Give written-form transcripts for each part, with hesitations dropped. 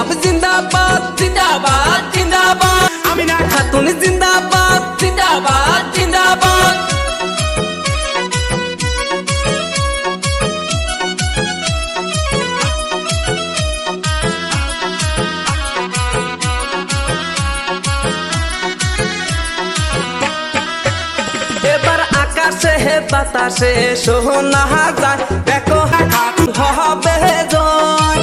ইনকালাব জিন্দাবাদ জিন্দাবাদ জিন্দাবাদ আমিনা খাতুন জিন্দাবাদ জিন্দাবাদ জিন্দাবাদ এবার আকাশে বাতাসে সোনা যায় দেখো হবে জয়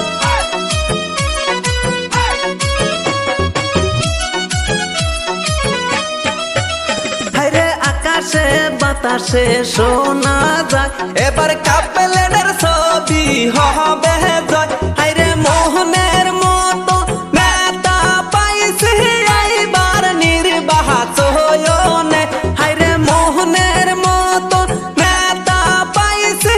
হায়রে আকাশে বাতাসে সোনা যায় এবার কাপেলের ছবি হবে জয় হায়রে মোহনের মতো নেতা পাইছে এইবার নির্বাচনে হায়রে মোহনের মতো নেতা পাইছে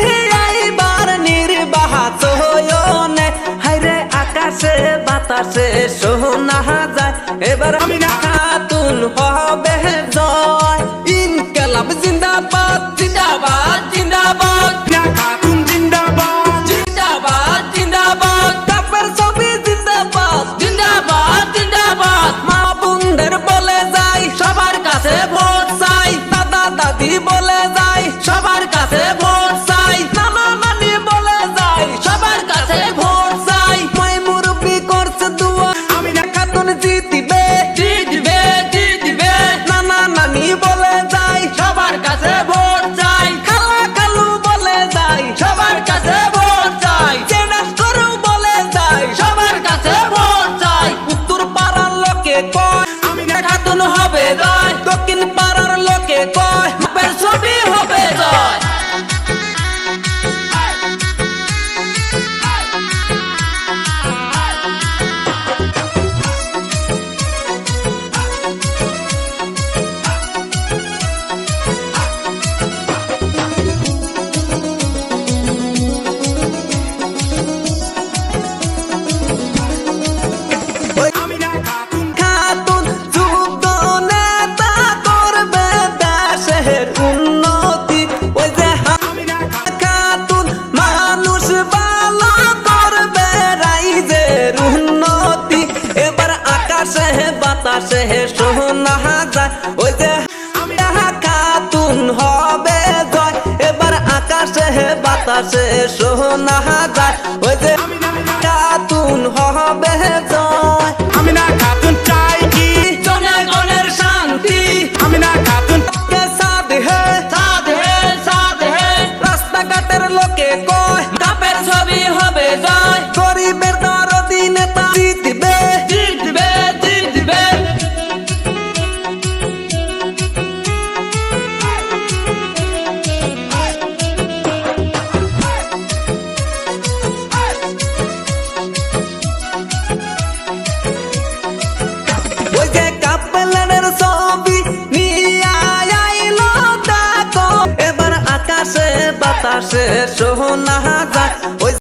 এইবার নির্বাচনে হায়রে আকাশে বাতাসে সোনা যায় এবার আমিনা খাতুন হবে জয় ইনকালাব জিন্দাবাদ জিন্দাবাদ জিন্দাবাদ খাতুন জিন্দাবাদ জিন্দাবাদ জিন্দাবাদ তারপর ছবি জিন্দাবাদ জিন্দাবাদ জিন্দাবাদ মা বোনদের বলে যাই সবার কাছে ভোট চাই দাদা দাদি বলে যাই সবার কাছে ভোট চাই নানা নানি বলে যাই সবার কাছে ভোট চাই মাই মুরব্বি করছে দুয়া আমিনা খাতুন জিতবে জিতবে জিতবে নানা নানি বলে যাই সবার কাছে ভোট চাই খালা খালু বলে যাই সবার কাছে ভোট চাই চেনা করু বলে যাই সবার কাছে ভোট চাই উত্তর পাড়ার লোকে কয় আমিনা খাতুন হবে জয় দক্ষিণ পাড়ার লোকে কয় বাপের ছবি হবে জয় খাতুন যুদ্ধ নেতা করবে দেশের উন্নতি ওই যে খাতুন মানুষ ভালো করবে রাইজের উন্নতি এবার আকাশে বাতাসে সোনা যায় ওই যে খাতুন হবে জয় এবার আকাশে বাতাসে সোনা যায়